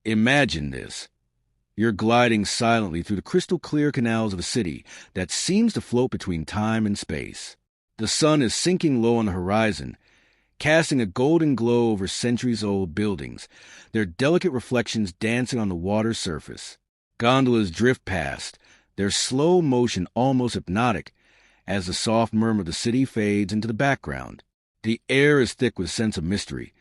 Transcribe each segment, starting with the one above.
Imagine this. You're gliding silently through the crystal-clear canals of a city that seems to float between time and space. The sun is sinking low on the horizon, casting a golden glow over centuries-old buildings, their delicate reflections dancing on the water's surface. Gondolas drift past, their slow motion almost hypnotic, as the soft murmur of the city fades into the background. The air is thick with a sense of mystery.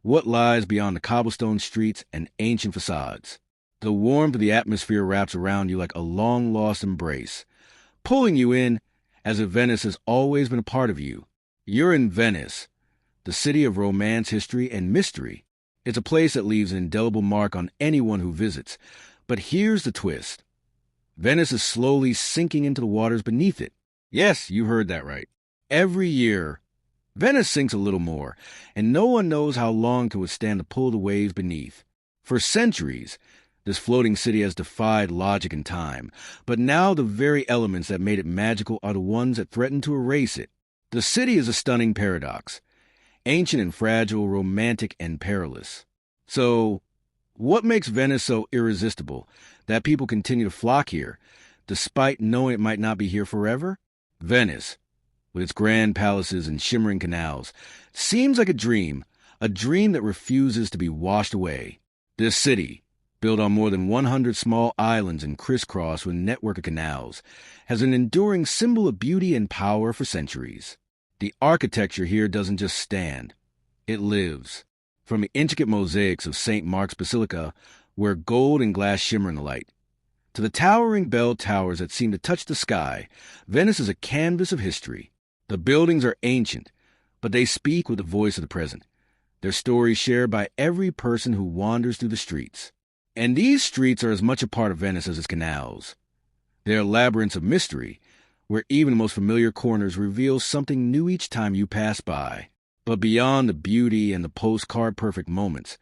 What lies beyond the cobblestone streets and ancient facades? The warmth of the atmosphere wraps around you like a long-lost embrace, pulling you in as if Venice has always been a part of you. You're in Venice, the city of romance, history, and mystery. It's a place that leaves an indelible mark on anyone who visits. But here's the twist. Venice is slowly sinking into the waters beneath it. Yes, you heard that right. Every year, Venice sinks a little more, and no one knows how long it can withstand the pull of the waves beneath. For centuries, this floating city has defied logic and time, but now the very elements that made it magical are the ones that threaten to erase it. The city is a stunning paradox, ancient and fragile, romantic and perilous. So, what makes Venice so irresistible that people continue to flock here, despite knowing it might not be here forever? Venice, with its grand palaces and shimmering canals, seems like a dream that refuses to be washed away. This city, built on more than 100 small islands and crisscrossed with a network of canals, has an enduring symbol of beauty and power for centuries. The architecture here doesn't just stand, it lives. From the intricate mosaics of St. Mark's Basilica, where gold and glass shimmer in the light, to the towering bell towers that seem to touch the sky, Venice is a canvas of history. The buildings are ancient, but they speak with the voice of the present, their stories shared by every person who wanders through the streets. And these streets are as much a part of Venice as its canals. They are labyrinths of mystery, where even the most familiar corners reveal something new each time you pass by. But beyond the beauty and the postcard-perfect moments,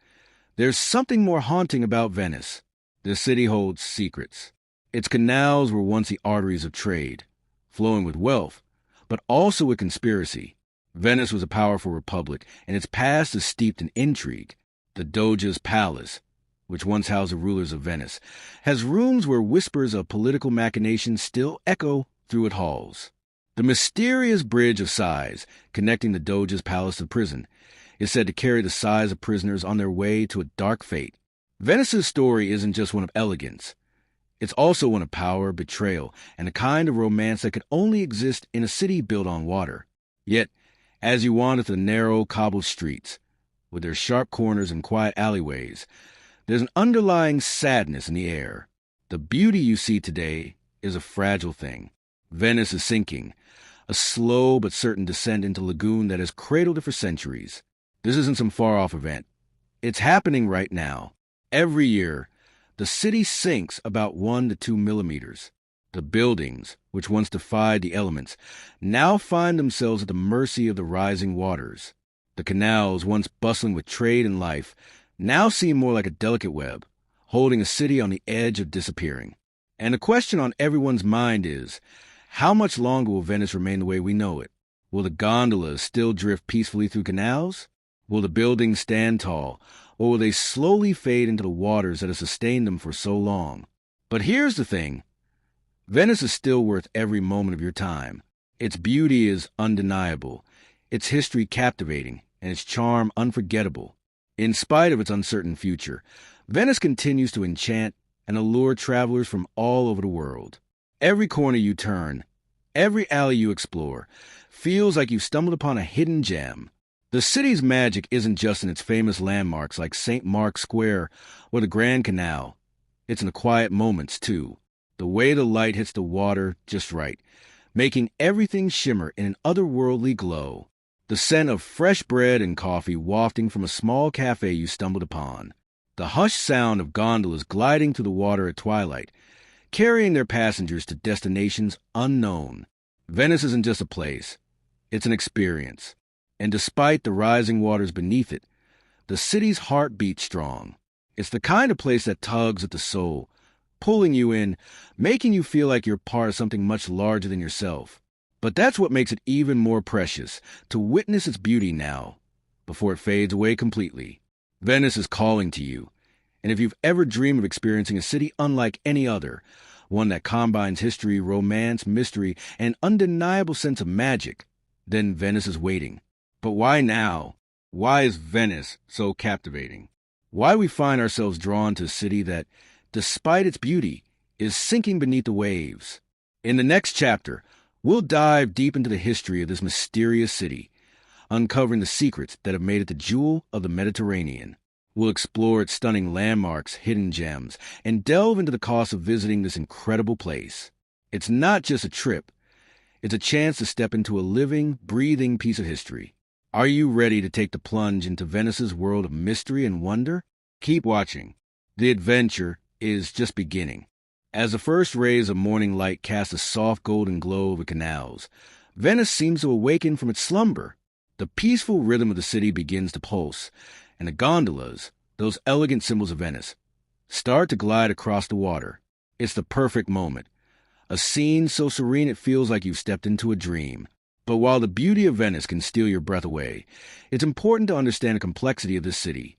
there's something more haunting about Venice. The city holds secrets. Its canals were once the arteries of trade, flowing with wealth, but also with conspiracy. Venice was a powerful republic, and its past is steeped in intrigue. The Doge's Palace, which once housed the rulers of Venice, has rooms where whispers of political machinations still echo through its halls. The mysterious Bridge of Sighs, connecting the Doge's Palace to the prison, is said to carry the sighs of prisoners on their way to a dark fate. Venice's story isn't just one of elegance. It's also one of power, betrayal, and a kind of romance that could only exist in a city built on water. Yet, as you wander through the narrow, cobbled streets, with their sharp corners and quiet alleyways, there's an underlying sadness in the air. The beauty you see today is a fragile thing. Venice is sinking, a slow but certain descent into a lagoon that has cradled it for centuries. This isn't some far-off event. It's happening right now. Every year, the city sinks about 1 to 2 millimeters. The buildings, which once defied the elements, now find themselves at the mercy of the rising waters. The canals, once bustling with trade and life, now seem more like a delicate web, holding a city on the edge of disappearing. And the question on everyone's mind is, how much longer will Venice remain the way we know it? Will the gondolas still drift peacefully through canals? Will the buildings stand tall, or will they slowly fade into the waters that have sustained them for so long? But here's the thing. Venice is still worth every moment of your time. Its beauty is undeniable, its history captivating, and its charm unforgettable. In spite of its uncertain future, Venice continues to enchant and allure travelers from all over the world. Every corner you turn, every alley you explore, feels like you've stumbled upon a hidden gem. The city's magic isn't just in its famous landmarks like St. Mark's Square or the Grand Canal. It's in the quiet moments, too. The way the light hits the water just right, making everything shimmer in an otherworldly glow. The scent of fresh bread and coffee wafting from a small cafe you stumbled upon. The hushed sound of gondolas gliding through the water at twilight, carrying their passengers to destinations unknown. Venice isn't just a place. It's an experience. And despite the rising waters beneath it, the city's heart beats strong. It's the kind of place that tugs at the soul, pulling you in, making you feel like you're part of something much larger than yourself. But that's what makes it even more precious, to witness its beauty now, before it fades away completely. Venice is calling to you, And if you've ever dreamed of experiencing a city unlike any other, one that combines history, romance, mystery, and an undeniable sense of magic, then Venice is waiting. But why now? Why is Venice so captivating? Why we find ourselves drawn to a city that, despite its beauty, is sinking beneath the waves? In the next chapter, we'll dive deep into the history of this mysterious city, uncovering the secrets that have made it the jewel of the Mediterranean. We'll explore its stunning landmarks, hidden gems, and delve into the cost of visiting this incredible place. It's not just a trip. It's a chance to step into a living, breathing piece of history. Are you ready to take the plunge into Venice's world of mystery and wonder? Keep watching. The adventure is just beginning. As the first rays of morning light cast a soft golden glow over canals, Venice seems to awaken from its slumber. The peaceful rhythm of the city begins to pulse, and the gondolas, those elegant symbols of Venice, start to glide across the water. It's the perfect moment. A scene so serene it feels like you've stepped into a dream. But while the beauty of Venice can steal your breath away, it's important to understand the complexity of this city,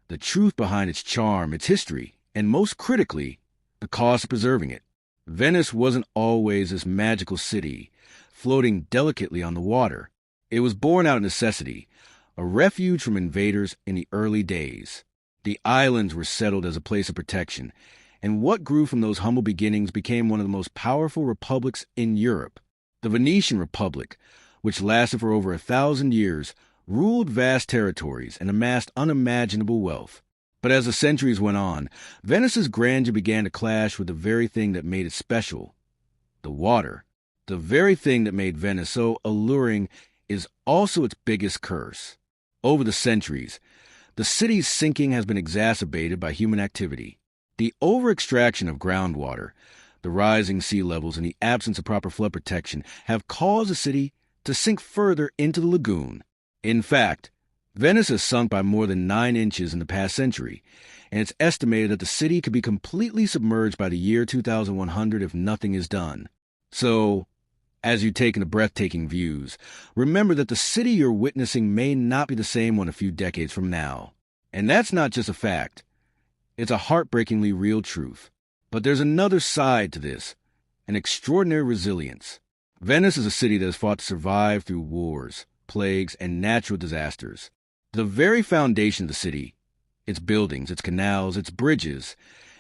the truth behind its charm, its history, and most critically, the cost of preserving it. Venice wasn't always this magical city, floating delicately on the water. It was born out of necessity, a refuge from invaders in the early days. The islands were settled as a place of protection, and what grew from those humble beginnings became one of the most powerful republics in Europe. The Venetian Republic, which lasted for over 1,000 years, ruled vast territories and amassed unimaginable wealth. But as the centuries went on, Venice's grandeur began to clash with the very thing that made it special: the water. The very thing that made Venice so alluring is also its biggest curse. Over the centuries, the city's sinking has been exacerbated by human activity. The over-extraction of groundwater, the rising sea levels, and the absence of proper flood protection have caused the city to sink further into the lagoon. In fact, Venice has sunk by more than 9 inches in the past century, and it's estimated that the city could be completely submerged by the year 2100 if nothing is done. So, as you take in the breathtaking views, remember that the city you're witnessing may not be the same one a few decades from now. And that's not just a fact. It's a heartbreakingly real truth. But there's another side to this, an extraordinary resilience. Venice is a city that has fought to survive through wars, plagues, and natural disasters. The very foundation of the city, its buildings, its canals, its bridges,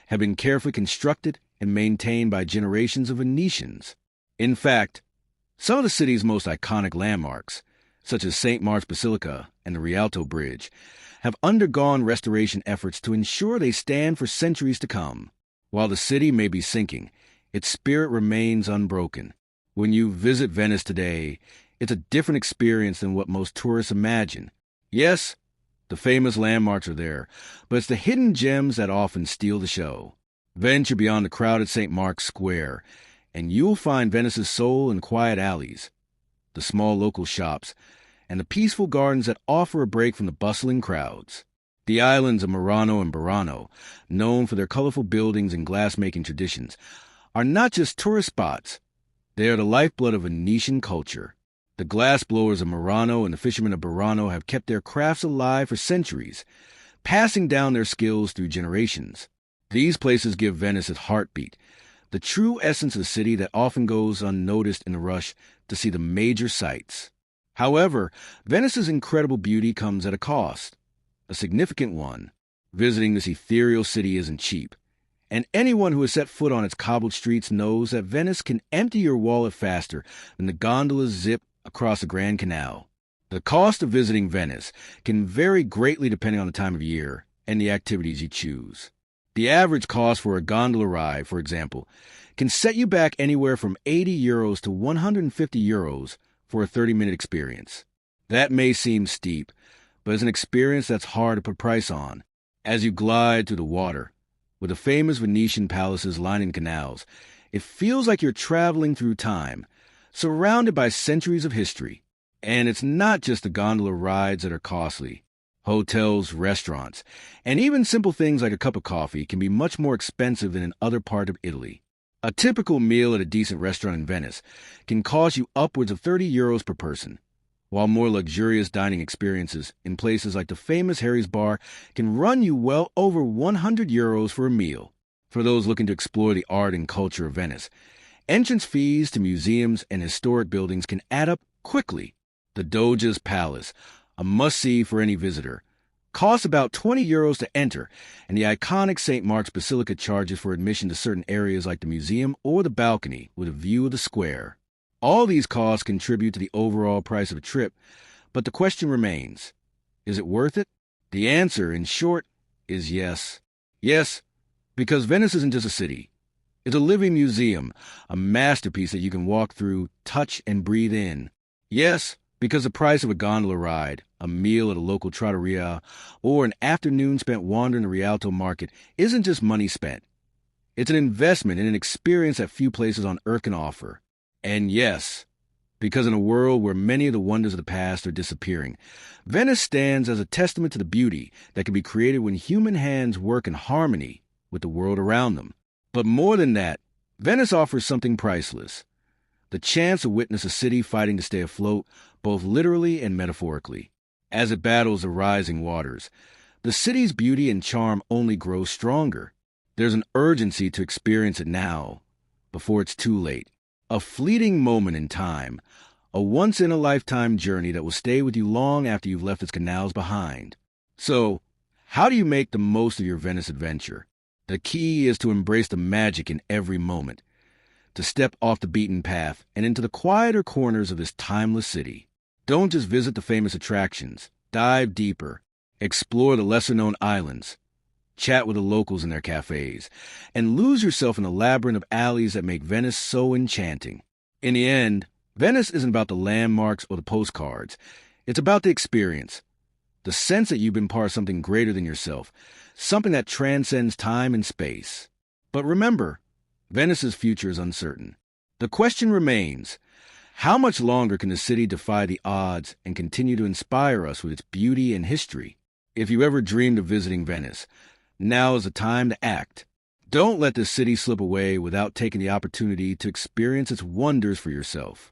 have been carefully constructed and maintained by generations of Venetians. In fact, some of the city's most iconic landmarks, such as St. Mark's Basilica and the Rialto Bridge, have undergone restoration efforts to ensure they stand for centuries to come. While the city may be sinking, its spirit remains unbroken. When you visit Venice today, it's a different experience than what most tourists imagine. Yes, the famous landmarks are there, but it's the hidden gems that often steal the show. Venture beyond the crowded St. Mark's Square, and you'll find Venice's soul in quiet alleys, the small local shops, and the peaceful gardens that offer a break from the bustling crowds. The islands of Murano and Burano, known for their colorful buildings and glass-making traditions, are not just tourist spots. They are the lifeblood of Venetian culture. The glassblowers of Murano and the fishermen of Burano have kept their crafts alive for centuries, passing down their skills through generations. These places give Venice its heartbeat, the true essence of the city that often goes unnoticed in the rush to see the major sights. However, Venice's incredible beauty comes at a cost, a significant one. Visiting this ethereal city isn't cheap, and anyone who has set foot on its cobbled streets knows that Venice can empty your wallet faster than the gondolas zip across the Grand Canal. The cost of visiting Venice can vary greatly depending on the time of year and the activities you choose. The average cost for a gondola ride, for example, can set you back anywhere from €80 to €150 for a 30-minute experience. That may seem steep, but it's an experience that's hard to put a price on. As you glide through the water, with the famous Venetian palaces lining canals, it feels like you're traveling through time, surrounded by centuries of history. And it's not just the gondola rides that are costly. Hotels, restaurants, and even simple things like a cup of coffee can be much more expensive than in other parts of Italy. A typical meal at a decent restaurant in Venice can cost you upwards of €30 per person, while more luxurious dining experiences in places like the famous Harry's Bar can run you well over €100 for a meal. For those looking to explore the art and culture of Venice, entrance fees to museums and historic buildings can add up quickly. The Doge's Palace, a must-see for any visitor, costs about €20 to enter, and the iconic St. Mark's Basilica charges for admission to certain areas like the museum or the balcony with a view of the square. All these costs contribute to the overall price of a trip, but the question remains, is it worth it? The answer, in short, is yes. Yes, because Venice isn't just a city. It's a living museum, a masterpiece that you can walk through, touch, and breathe in. Yes, because the price of a gondola ride, a meal at a local trattoria, or an afternoon spent wandering the Rialto market isn't just money spent. It's an investment in an experience that few places on earth can offer. And yes, because in a world where many of the wonders of the past are disappearing, Venice stands as a testament to the beauty that can be created when human hands work in harmony with the world around them. But more than that, Venice offers something priceless: the chance to witness a city fighting to stay afloat, both literally and metaphorically. As it battles the rising waters, the city's beauty and charm only grow stronger. There's an urgency to experience it now, before it's too late. A fleeting moment in time, a once-in-a-lifetime journey that will stay with you long after you've left its canals behind. So, how do you make the most of your Venice adventure? The key is to embrace the magic in every moment, to step off the beaten path and into the quieter corners of this timeless city. Don't just visit the famous attractions. Dive deeper. Explore the lesser-known islands. Chat with the locals in their cafes, and lose yourself in the labyrinth of alleys that make Venice so enchanting. In the end, Venice isn't about the landmarks or the postcards. It's about the experience, the sense that you've been part of something greater than yourself, something that transcends time and space. But remember, Venice's future is uncertain. The question remains, how much longer can the city defy the odds and continue to inspire us with its beauty and history? If you ever dreamed of visiting Venice, now is the time to act. Don't let this city slip away without taking the opportunity to experience its wonders for yourself.